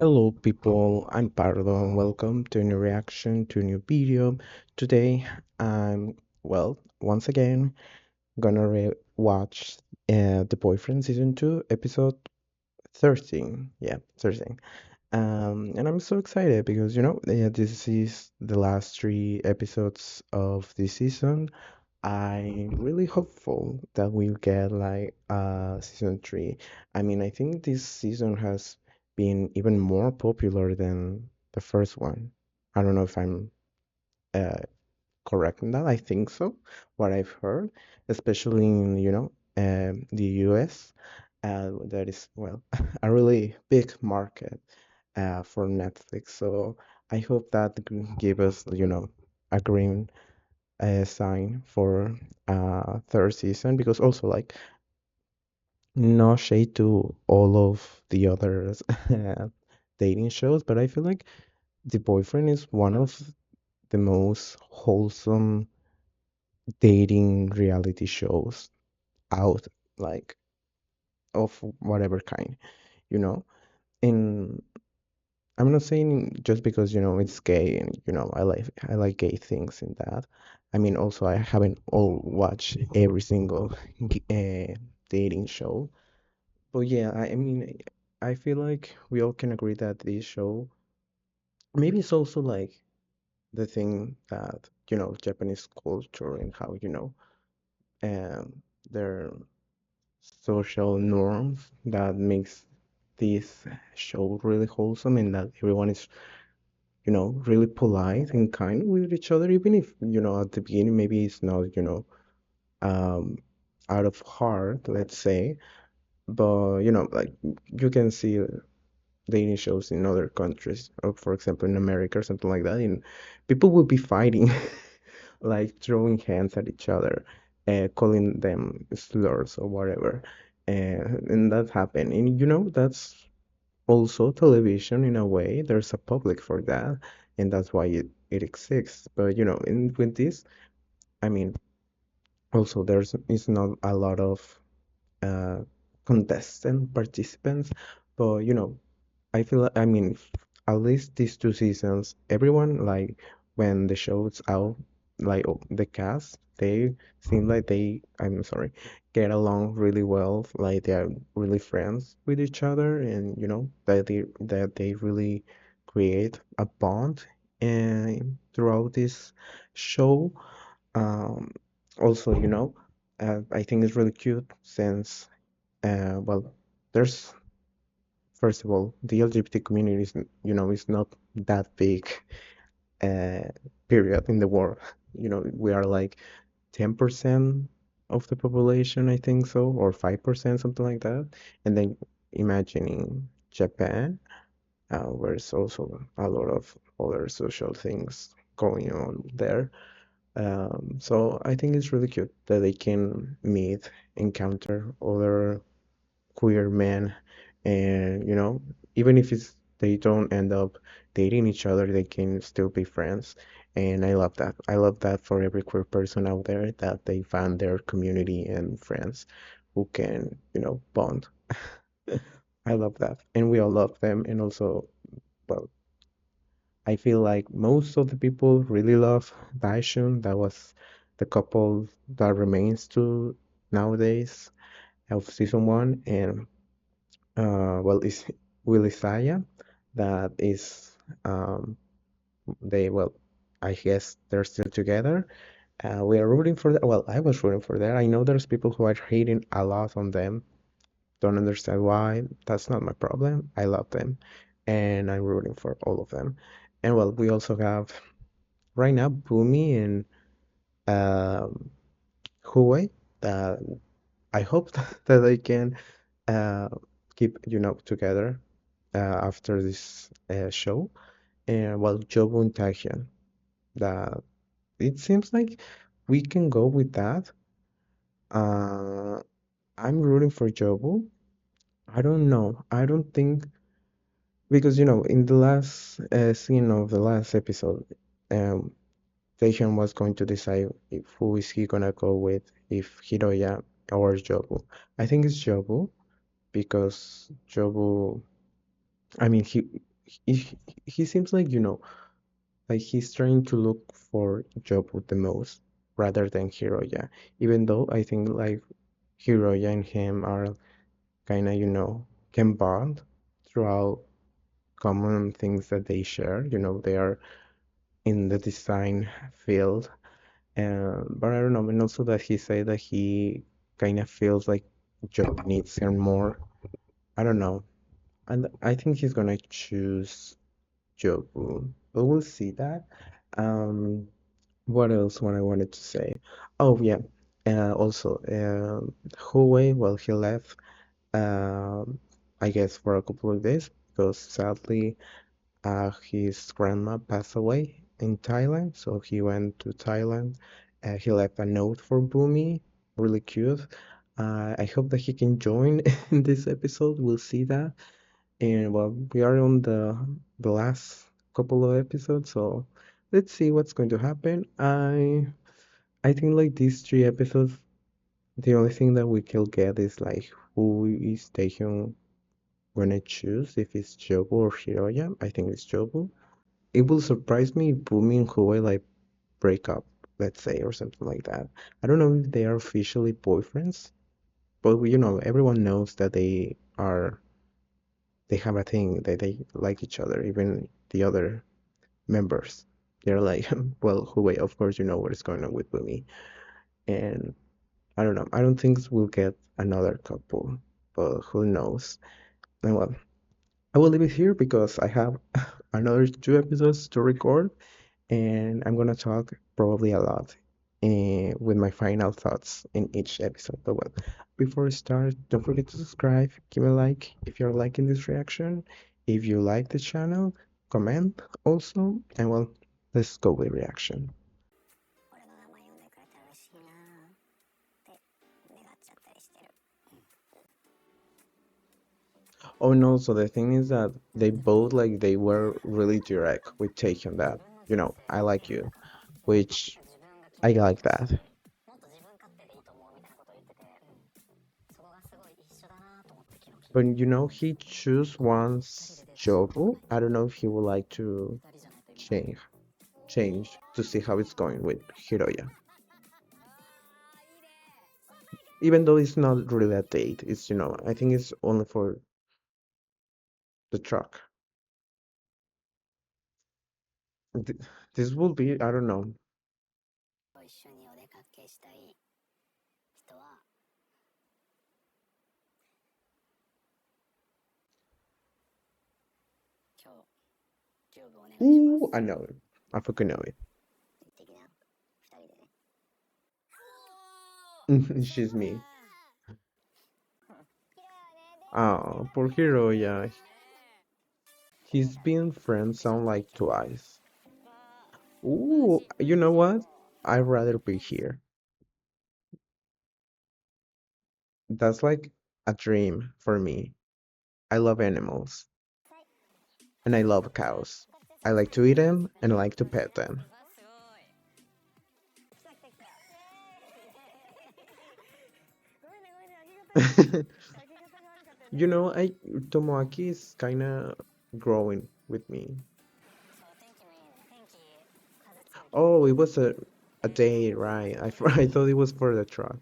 Hello people, I'm Pardo and welcome to a new reaction to a new video. Today I'm, once again gonna watch The Boyfriend Season 2 episode 13. Yeah, 13. And I'm so excited because this is the last three episodes of this season. I'm really hopeful that we'll get like season three. I mean, I think this season has been even more popular than the first one. I don't know if I'm uh, correct in that. I think so, what I've heard, especially in, the US, that is, a really big market for Netflix. So I hope that can give us, a green sign for third season because also like no shade to all of the others dating shows, but I feel like The Boyfriend is one of the most wholesome dating reality shows out, like of whatever kind, you know. And I'm not saying just because it's gay and I like gay things in that. I mean, also I haven't all watched every single dating show, but yeah, I mean, I feel like we all can agree that this show maybe it's also like the thing that Japanese culture and how um their social norms that makes this show really wholesome and that everyone is really polite and kind with each other, even if, at the beginning, maybe it's not, um, out of heart, let's say, but, like you can see dating shows in other countries, or for example, in America or something like that, and people will be fighting, like throwing hands at each other, calling them slurs or whatever. And that happened. And, that's also television in a way. There's a public for that, and that's why it exists. But with this, I mean, also there's is not a lot of uh, contestant participants, but I feel I mean, at least these two seasons, everyone like when the show's out, like the cast, they seem like I'm sorry, get along really well. Like they're really friends with each other, and that they really create a bond and throughout this show. Um, Also, I think it's really cute since there's first of all, the LGBT community is, is not that big, uh, period in the world. We are like 10% of the population, I think so, or 5%, something like that. And then imagining Japan, where it's also a lot of other social things going on there. So I think it's really cute that they can meet, encounter other queer men, and even if they don't end up dating each other, they can still be friends. And I love that for every queer person out there, that they find their community and friends who can bond. I love that, and we all love them. And also, well, I feel like most of the people really love Daishun. That was the couple that remains to nowadays of season one. And it's Will Isaiah that is they well I guess they're still together. We are rooting for that. Well, I was rooting for that. I know there's people who are hating a lot on them. Don't understand why. That's not my problem. I love them, and I'm rooting for all of them. And well, we also have right now Boomy and um, Huey. That I hope that they can uh, keep together after this show. And well, Jobu and Taehyun, that it seems like we can go with that. Uh, I'm rooting for Jobu. I don't know. I don't think because in the last scene of the last episode, um, Taehyun was going to decide if who is he gonna go with, if Hiroya or Jobu. I think it's Jobu because Jobu. I mean, he, he seems like, like he's trying to look for Jobu the most rather than Hiroya. Even though I think like Hiroya and him are kind of, can bond throughout common things that they share. They are in the design field. But I don't know, and also that he said that he kind of feels like Joe needs her more. I don't know. And I think he's gonna choose Jobu, but we'll see that. Um, what else? What I wanted to say? Oh yeah. Also, Huawei. Well, he left. Um, I guess for a couple of days because sadly, his grandma passed away in Thailand, so he went to Thailand. He left a note for Boomy, really cute. I hope that he can join in this episode. We'll see that. And well, we are on the last couple of episodes, so let's see what's going to happen. I think like these three episodes, the only thing that we can get is like who is Taehyung gonna choose, if it's Jobu or Hiroya. I think it's Jobu. It will surprise me if Boomy and Huey like break up, let's say, or something like that. I don't know if they are officially boyfriends, but everyone knows that they have a thing that they like each other, even the other members. They're like, well, Huey, of course you know what is going on with Boomy. And I don't know. I don't think we'll get another couple, but who knows? And well, I will leave it here because I have another two episodes to record, and I'm gonna talk probably a lot with my final thoughts in each episode. But well, before we start, don't forget to subscribe, give a like if you're liking this reaction. If you like the channel, comment also, and well, let's go with reaction. Oh no, so the thing is that they both like they were really direct with taking that. I like you, which I like that. But he choose once Jobu. I don't know if he would like to change change to see how it's going with Hiroya. Even though it's not really a date, it's I think it's only for the truck. Th- This will be, I don't know. Ooh, I know it. I fucking know it. She's me. Oh, poor Hiroya. He's been friend sound like twice. Ooh, you know what? I'd rather be here. That's like a dream for me. I love animals and I love cows. I like to eat them and I like to pet them. I Tomoaki is kind of growing with me. Oh, it was a day, right? I thought it was for the truck.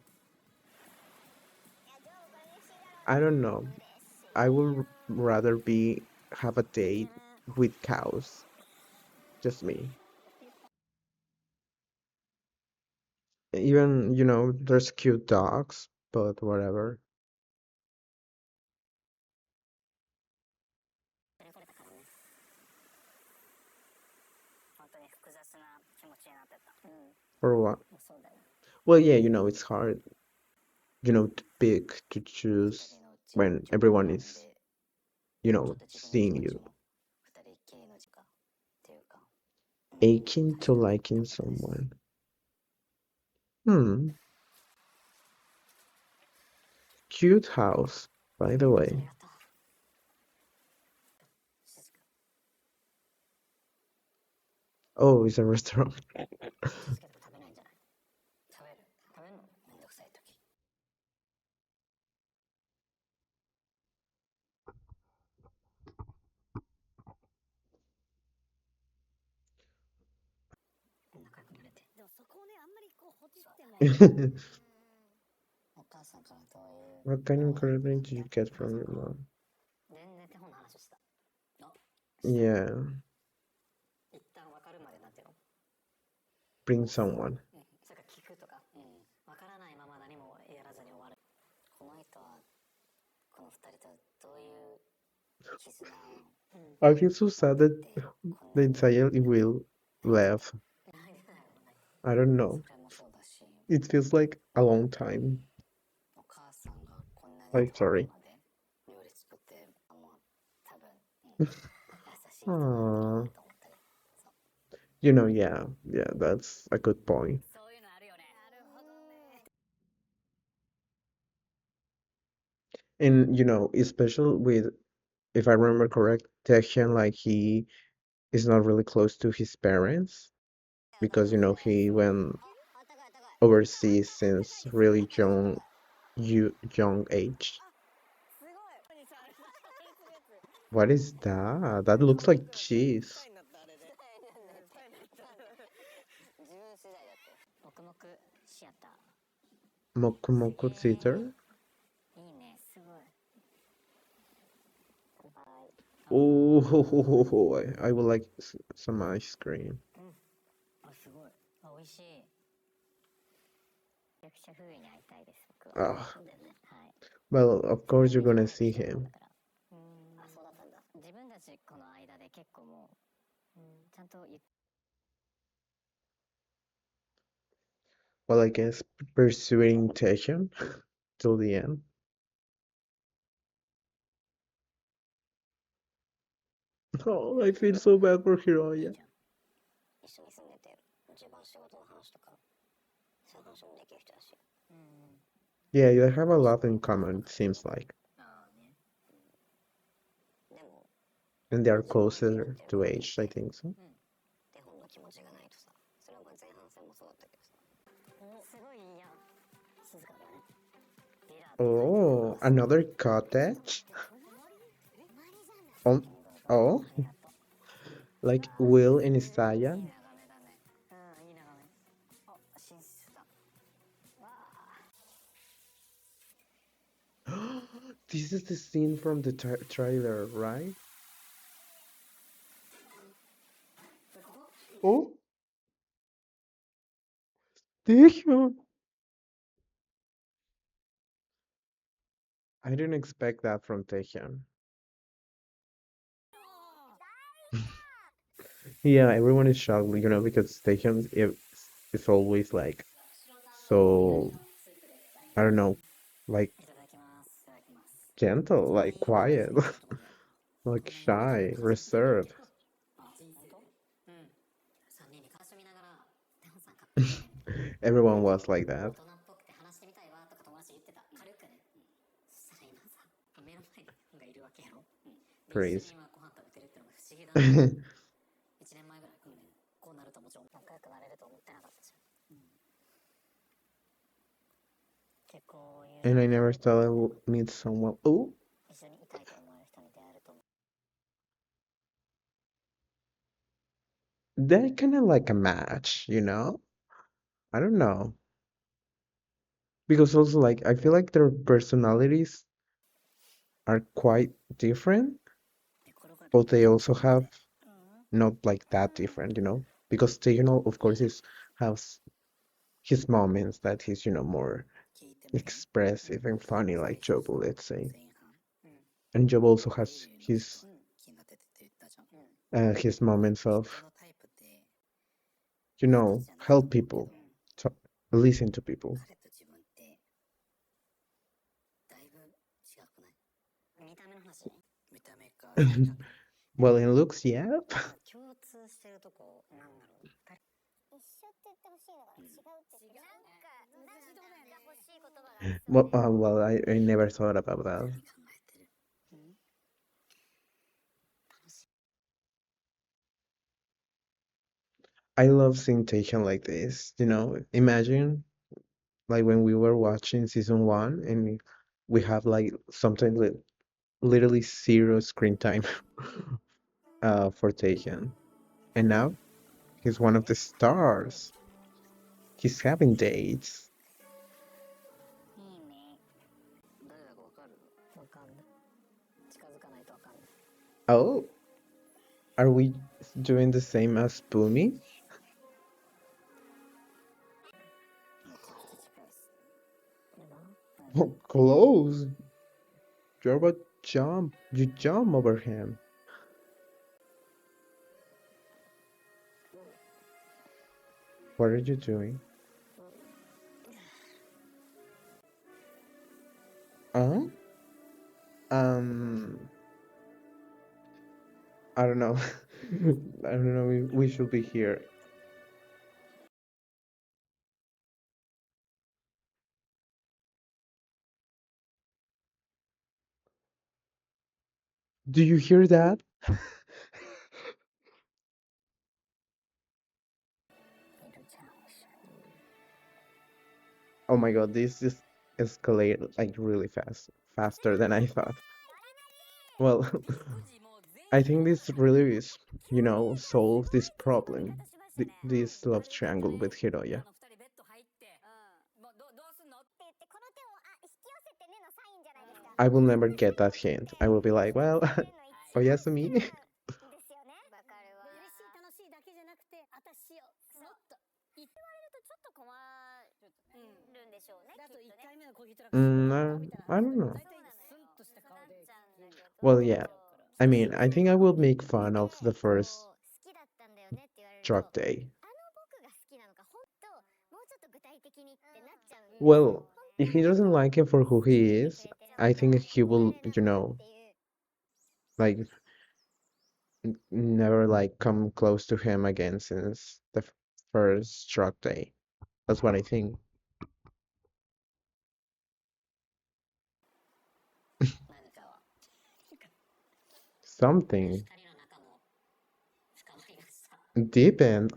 I don't know. I would rather be have a date with cows. Just me. Even, there's cute dogs, but whatever. For what? Well, yeah, it's hard, to pick, to choose when everyone is, seeing you. Aching to liking someone. Hmm, cute house, by the way. Oh, it's a restaurant. What kind of encouragement do you get from your mom? Yeah, bring someone. I feel so sad that the entire will left. I don't know. It feels like a long time. Like, sorry. Aww. Yeah, yeah, that's a good point. And especially with, if I remember correct, Taecyeon, like he is not really close to his parents because he went overseas since really young age. What is that? That looks like cheese. Moku Moku Theater? Oh, I would like some ice cream. Oh, well, of course you're gonna see him. Well, I guess pursuing Taecyeon till the end. Oh, I feel so bad for Hiroya. Yeah, you have a lot in common, it seems like. And they are closer to age, I think so. Oh, another cottage? Oh, oh, like Will and Isaiah. This is the scene from the trailer, right? Oh, damn. I didn't expect that from Taecyeon. Yeah, everyone is shocked, because is always like so, I don't know, like gentle, like quiet, like shy, reserved. Everyone was like that. Crazy. And I never thought I would meet someone. Oh, they're kind of like a match. I don't know. Because also, like, I feel like their personalities are quite different, but they also have not like that different. Because Taehyung, of course, has his moments that he's more expressive and funny, like Jobo, let's say. And Jobo also has his moments of, help people, to listen to people. Well, in looks, yeah. Well, I never thought about that. I love seeing Taecyeon like this. Imagine like when we were watching season one and we have like sometimes literally zero screen time for Taecyeon, and now he's one of the stars. He's having dates. Oh, are we doing the same as Boomy? Oh, close. You're about jump. You jump over him. What are you doing? Uh? Um, I don't know. I don't know. We should be here. Do you hear that? Oh my God, this just escalated like really fast, faster than I thought. Well, I think this really is, solve this problem, this love triangle with Hiroya. I will never get that hint. I will be like, well, Oyasumi. I don't know. Well, yeah. I mean, I think I will make fun of the first drug day. Well, if he doesn't like him for who he is, I think he will, like never like come close to him again since the first drug day. That's what I think. Something deep end.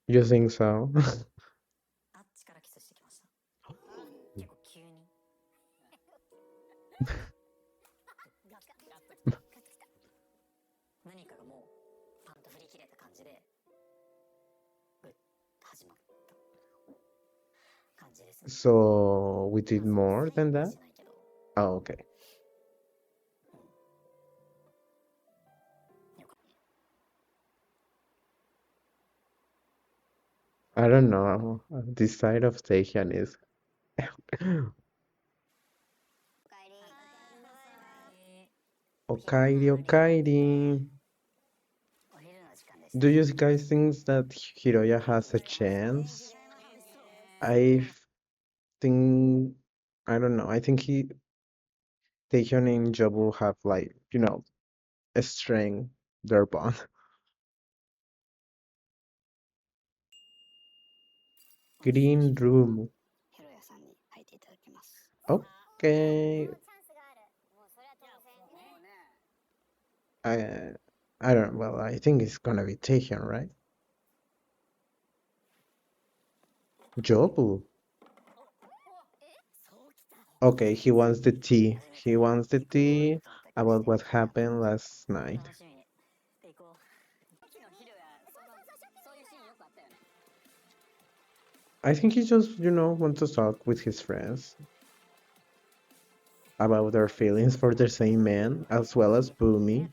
You think so? So we did more than that? Oh, okay. I don't know. This side of Taehyun is. Okairi, Okairi. Do you guys think that Hiroya has a chance? I think I don't know. I think Taehyun and Jobu have like, a strength their bond. Green room. Okay. I I don't well, I think it's gonna be Taehyun, right? Jobu. Okay, he wants the tea. He wants the tea about what happened last night. I think he just, wants to talk with his friends about their feelings for the same man, as well as Boomy,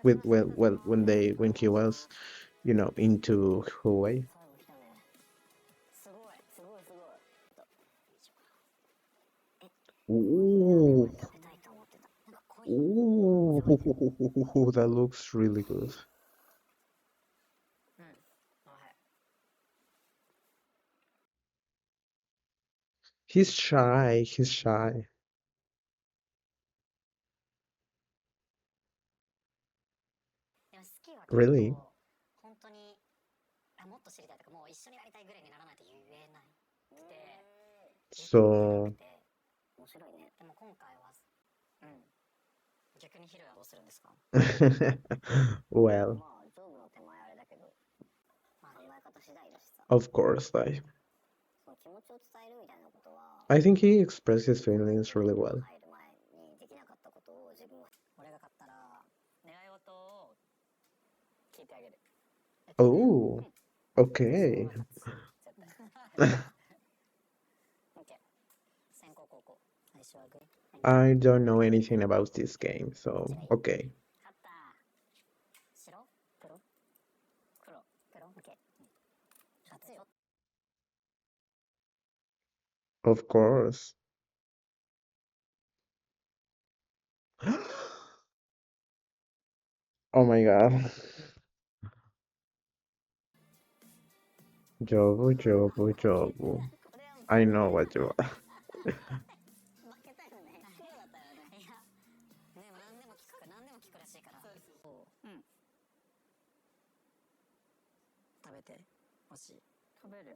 with when he was, into Huawei. Ooh, ooh, that looks really good. He's shy. He's shy. Really? So, well, of course, I think he expressed his feelings really well. Oh, okay. I don't know anything about this game, so okay. Of course. Oh my God. Jobu, Jobu, Jobu. I know what you are.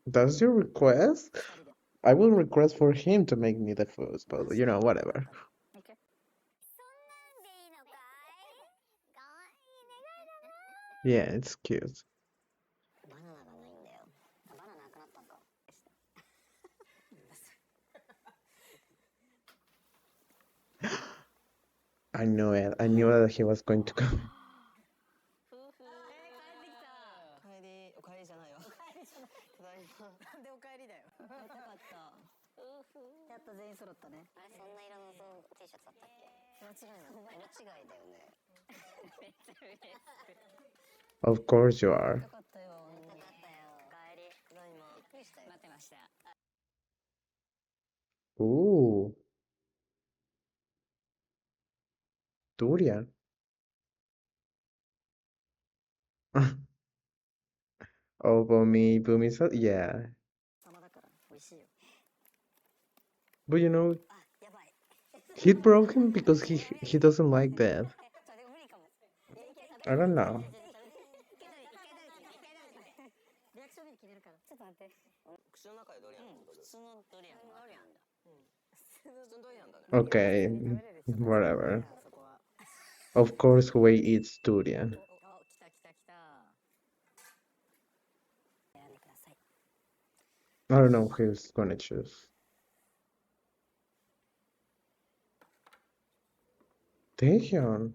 That's your request? I will request for him to make me the food, but whatever. Yeah, it's cute. I knew it. I knew that he was going to come. Of course you are. Ooh, durian. Oh, Bumi said, yeah. But he broke him because he doesn't like that. I don't know. Okay, whatever. Of course, Huey eats durian. I don't know who's gonna choose. Taehyun.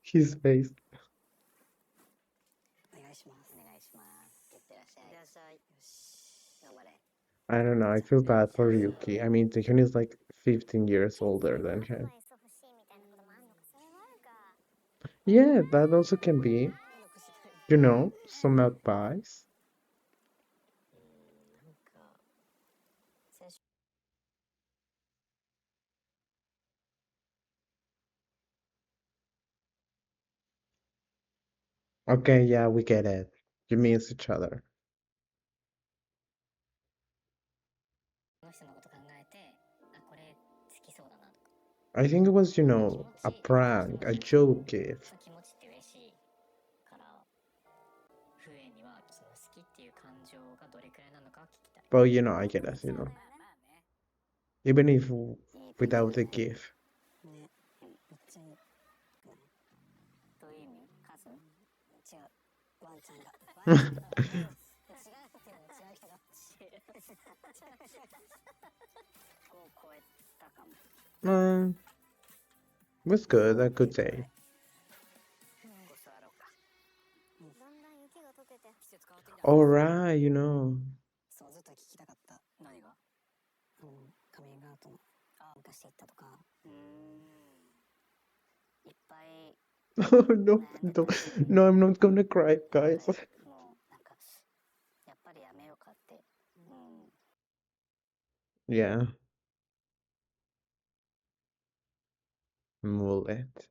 His face. I don't know. I feel bad for Yuki. I mean, Taehyun is like 15 years older than him. Yeah, that also can be. Some advice. Okay, yeah, we get it. You miss each other. I think it was, a prank, a joke gift. But I get it. Even if without the gift. Um, was good, a good day. All right. Oh no, no, no, I'm not gonna cry, guys. Yeah, mullet.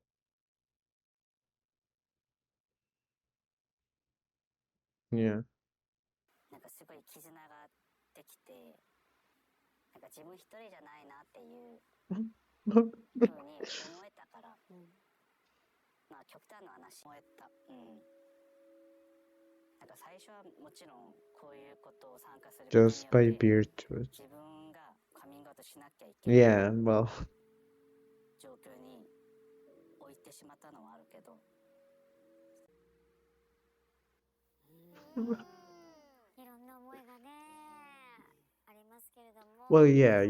Yeah. Just by virtue. Yeah, well, well, yeah,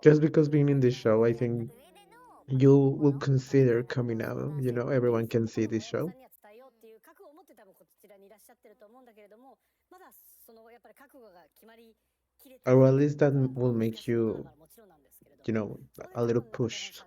just because being in this show, I think you will consider coming out. You know, everyone can see this show. Or at least that will make you, you know, a little push.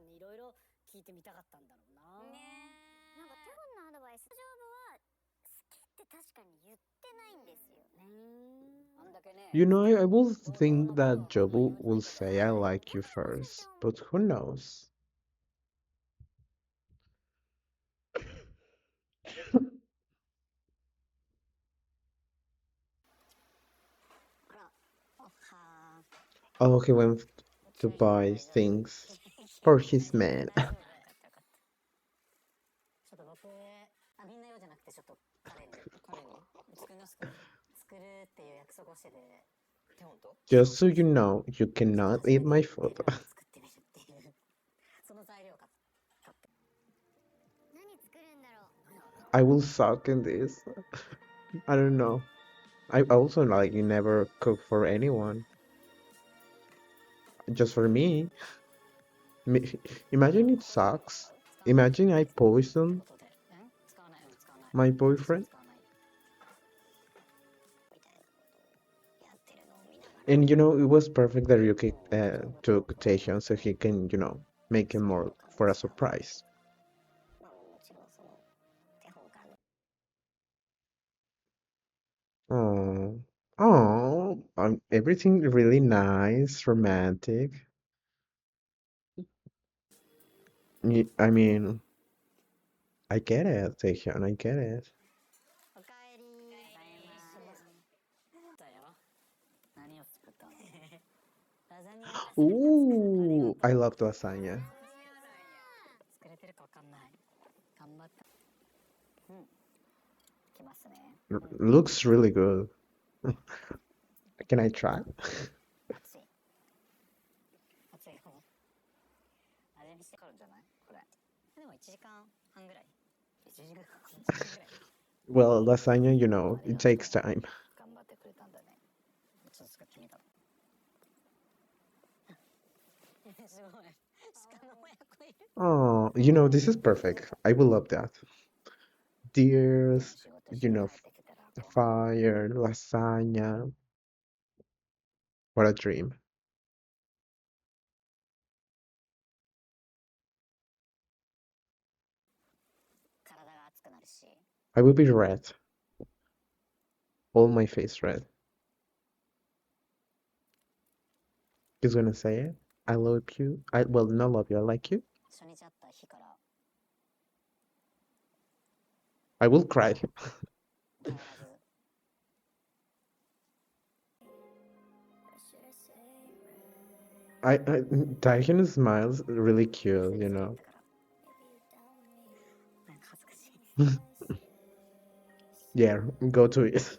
You know, I will think that Jobu will say I like you first, but who knows? Oh, he went to buy things for his man. Just so you know, you cannot eat my food. I will suck in this. I don't know. I also like never cook for anyone, just for me. Imagine it sucks. Imagine I poison my boyfriend. And you know, it was perfect that Ryuki took Taehyun so he can, you know, make him more for a surprise. Oh, oh, everything really nice, romantic. I mean, I get it, Taehyun, I get it. Ooh, I love lasagna. Looks really good. Can I try? Well, lasagna, you know, it takes time. Oh, you know, this is perfect. I will love that. Deers, you know, fire, lasagna. What a dream. I will be red. All my face red. He's gonna say it. I love you. I well, not love you. I like you. I will cry. I Taehyun smiles really cute, you know. Yeah, go to it.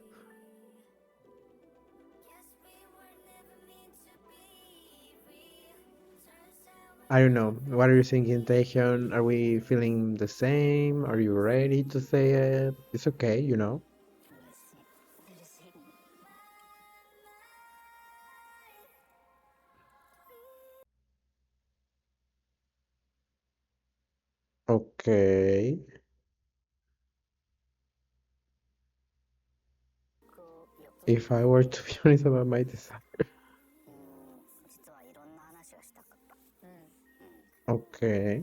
I don't know. What are you thinking, Taehyun? Are we feeling the same? Are you ready to say it? It's okay, you know. Okay. If I were to be honest about my design. Okay,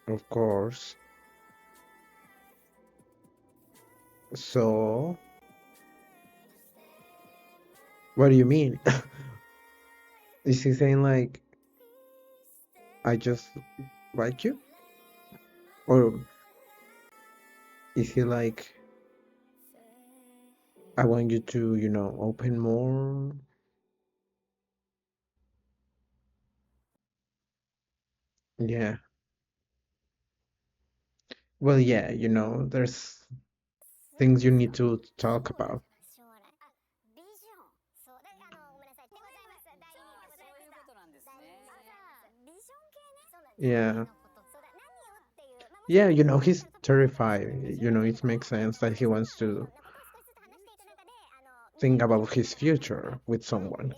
of course. So, what do you mean? Is he saying like I just like you? Or is he like I want you to, you know, open more? Yeah. Well, yeah, you know, there's things you need to talk about. Yeah. Yeah, you know, he's terrified. You know, it makes sense that he wants to think about his future with someone.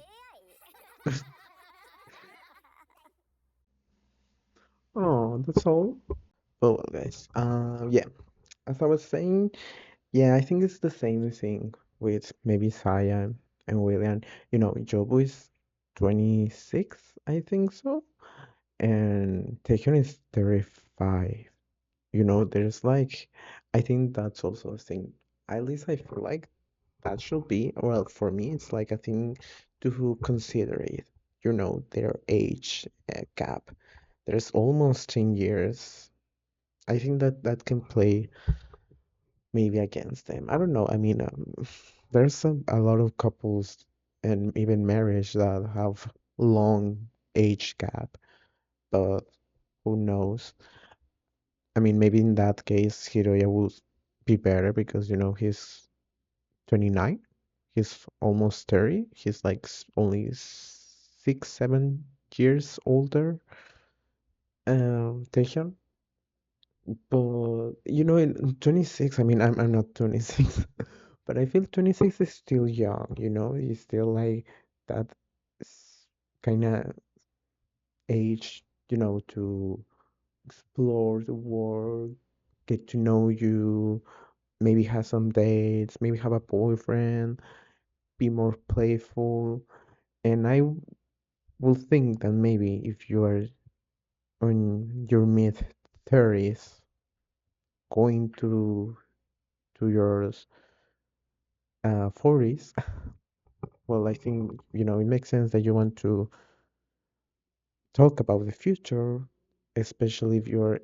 Oh, that's all. Well, guys, yeah, as I was saying, yeah, I think it's the same thing with maybe Saya and William. You know, Jobu is 26, I think so, and Taehyun is 35. You know, there's like, I think that's also a thing. At least I feel like that should be, well, for me, it's like a thing to consider it. You know, their age gap. There's almost 10 years. I think that that can play maybe against them. I don't know. I mean, there's a lot of couples and even marriage that have long age gap, but who knows? I mean, maybe in that case, Hiroya will be better because, you know, he's 29. He's almost 30. He's like only 6, 7 years older, Taehyun. But you know, in 26, I mean, I'm not 26, but I feel 26 is still young, you know, he's still like that kind of age, you know, to explore the world, get to know you, maybe have some dates, maybe have a boyfriend, be more playful. And I will think that maybe if you are on your mid 30s, going to your 40s, well, I think, you know, it makes sense that you want to talk about the future, especially if you're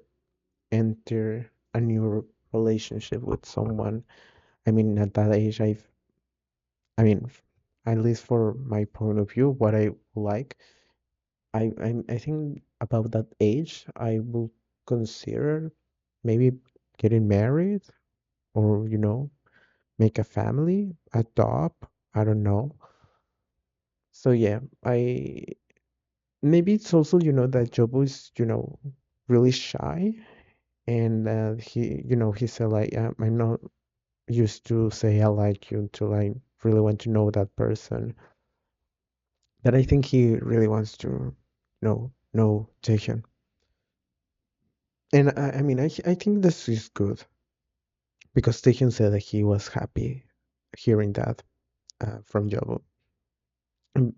enter a new relationship with someone. I mean, at that age, I mean, at least for my point of view, what I like, I think about that age, I will consider maybe getting married or, you know, make a family, adopt, I don't know. So yeah, I maybe it's also, you know, that Jobo is, you know, really shy and he, you know, he said like, I'm not used to say I like you until I really want to know that person. That I think he really wants to know Taehyun. And I mean, I think this is good because Taehyun said that he was happy hearing that from Jobo.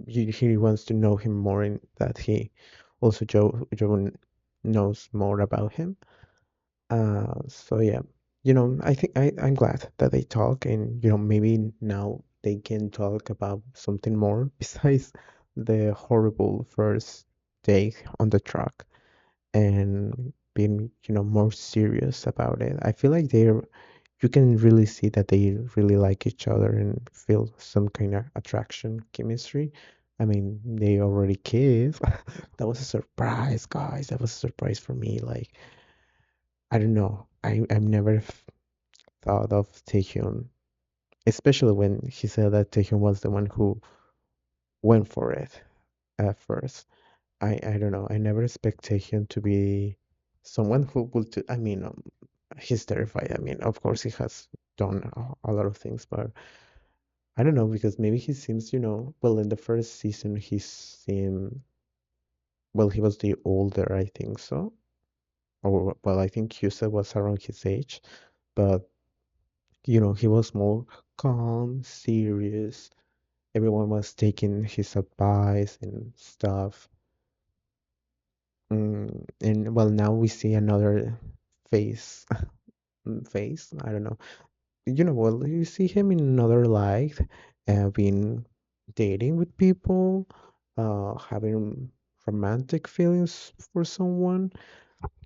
He wants to know him more and that he also Jobo knows more about him. So yeah, you know, I think I'm glad that they talk and you know maybe now they can talk about something more besides the horrible first day on the truck and being, you know, more serious about it. I feel like they're you can really see that they really like each other and feel some kind of attraction, chemistry. I mean, they already kiss. That was a surprise, guys. That was a surprise for me. Like I don't know. I've never thought of Taehyun, especially when he said that Taehyun was the one who went for it at first. I don't know. I never expect Taehyun to be someone who will do. I mean, he's terrified. I mean, of course he has done a lot of things, but I don't know because maybe he seems, you know, well in the first season he seemed well he was the older, I think so, or well I think Hyusa was around his age, but you know, he was more calm, serious. Everyone was taking his advice and stuff. And well, now we see another face. Face? I don't know. You know, well, you see him in another light, being dating with people, having romantic feelings for someone,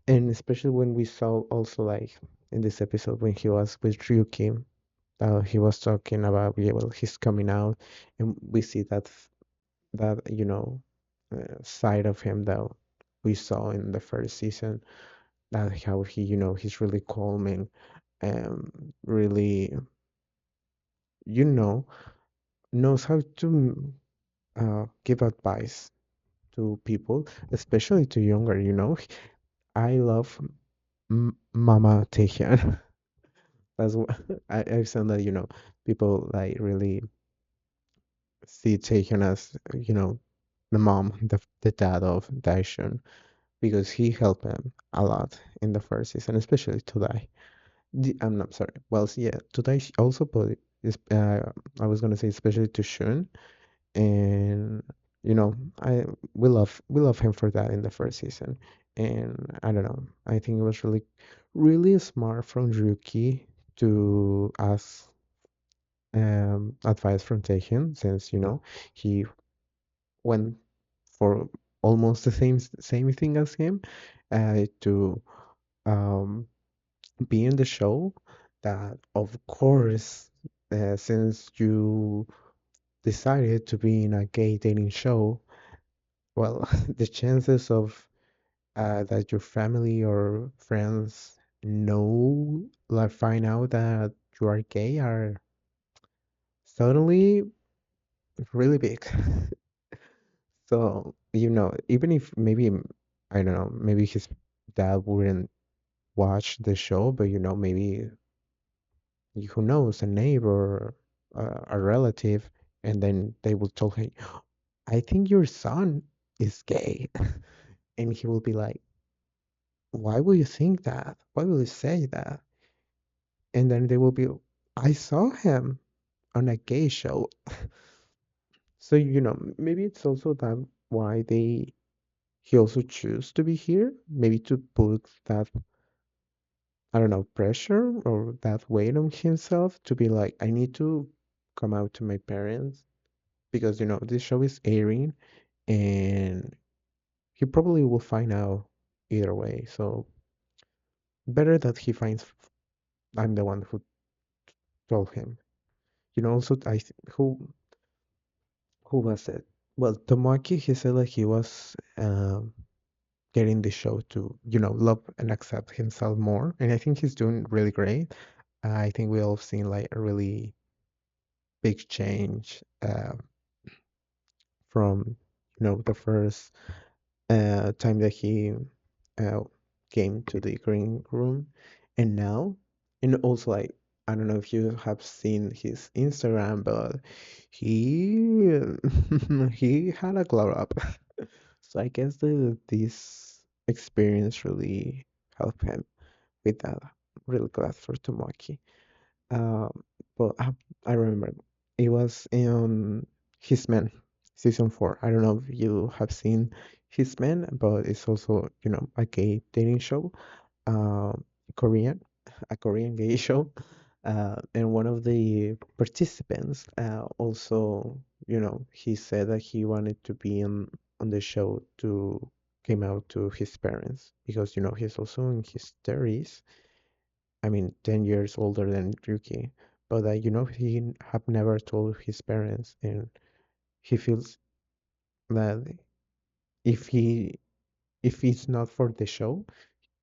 and especially when we saw also like in this episode when he was with Ryuki. He was talking about yeah, well, he's coming out, and we see that you know side of him that we saw in the first season. That how he you know he's really calming, really you know knows how to give advice to people, especially to younger. You know, I love Mama Taehyun. That's what I've seen that you know people like really. see Taehyun as, the mom, the dad of Daishun, because he helped him a lot in the first season, especially Todai. I'm not sorry. Well, yeah, Todai also, but I was gonna say especially to Shun, and I we love him for that in the first season, and I don't know. I think it was really, really smart from Ryuki to ask advice from Taehyun, since he went for almost the same thing as him, to um, be in the show. That of course, since you decided to be in a gay dating show, well, the chances of that your family or friends know, like find out that you are gay, are suddenly really big. So, even if maybe, I don't know, maybe his dad wouldn't watch the show, but maybe, who knows, a neighbor, a relative, and then they will tell him, I think your son is gay. And he will be like, why will you think that? Why will you say that? And then they will be, I saw him on a gay show. So, maybe it's also that why he also choose to be here, maybe to put that, I don't know, pressure or that weight on himself to be like, I need to come out to my parents because, this show is airing and he probably will find out either way. So better that he finds I'm the one who told him. Also, who was it? Well, Tomoaki, he said that he was getting the show to, love and accept himself more. And I think he's doing really great. I think we all seen like a really big change from, the first time that he uh, came to the green room, and now, and also like I don't know if you have seen his Instagram, but he he had a glow up. So I guess this experience really helped him with that. Really glad for Tomoki. Um, but I remember it was in His Man season 4. I don't know if you have seen His Man, but it's also, a gay dating show, um, Korean, a Korean gay show. And one of the participants also, he said that he wanted to be on the show to came out to his parents because, he's also in his 30s. I mean, 10 years older than Ryuki, but he have never told his parents, and he feels that if he if it's not for the show,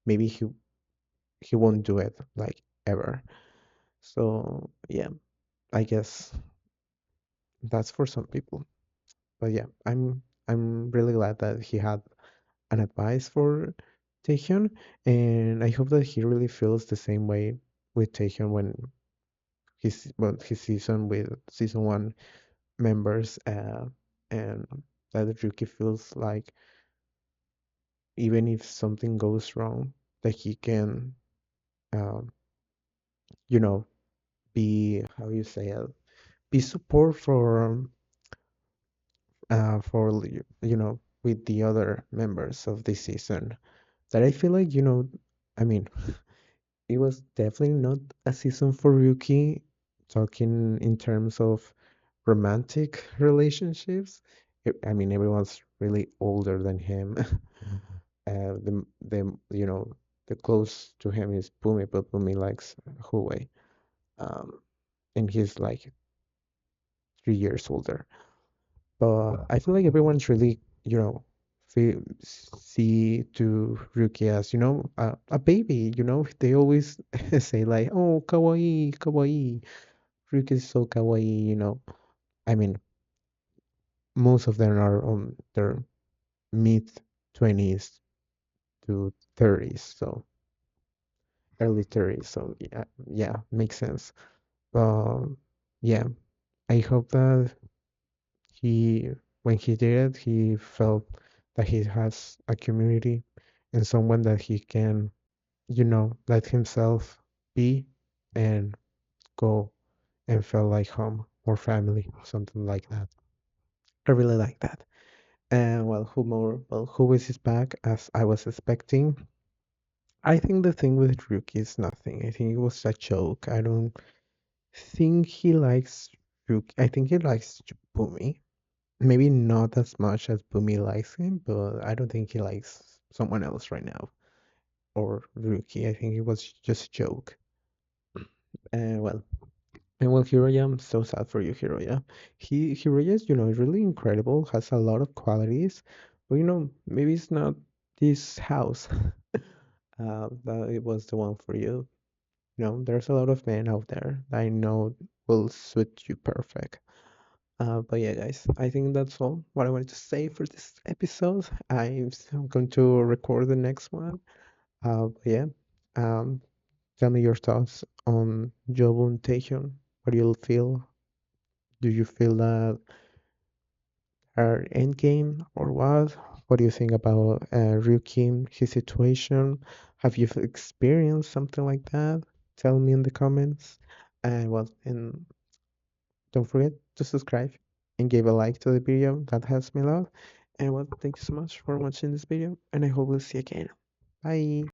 maybe he won't do it like ever. So yeah, I guess that's for some people. But yeah, I'm really glad that he had an advice for Taehyun, and I hope that he really feels the same way with Taehyun when his season with season one members, and that Ryuki feels like even if something goes wrong, that he can, um, you know, be how you say it, be support for with the other members of this season. That I feel like I mean, it was definitely not a season for Ryuki, talking in terms of romantic relationships. I mean, everyone's really older than him. The close to him is Bumi, but Bumi likes Huwei. Um, and he's like 3 years older. But I feel like everyone's really, see to Ryuki as, a baby, they always say like, oh, kawaii, kawaii. Ryuki is so kawaii. I mean, most of them are on their mid 20s to 30s, so early 30s. So yeah, yeah, makes sense. Um, yeah, I hope that. He when he did it, he felt that he has a community and someone that he can, let himself be and go and feel like home or family, something like that. I really like that. And well, who more? Well, who is back as I was expecting? I think the thing with Ryuki is nothing. I think it was a joke. I don't think he likes Ryuki. I think he likes Bumi. Maybe not as much as Bumi likes him, but I don't think he likes someone else right now. Or Ryuki. I think it was just a joke. Well, and well, Hiroya, I'm so sad for you, Hiroya. Hiroya is, really incredible, has a lot of qualities, but maybe it's not this house that it was the one for you. There's a lot of men out there that I know will suit you perfect. But yeah, guys, I think that's all what I wanted to say for this episode. I'm going to record the next one. But yeah, um, tell me your thoughts on Jobun Taehyun. What do you feel? Do you feel that her endgame or what? What do you think about Ryuki, his situation? Have you experienced something like that? Tell me in the comments. And don't forget to subscribe and give a like to the video. That helps me a lot. And well, thank you so much for watching this video, and I hope we'll see you again. Bye.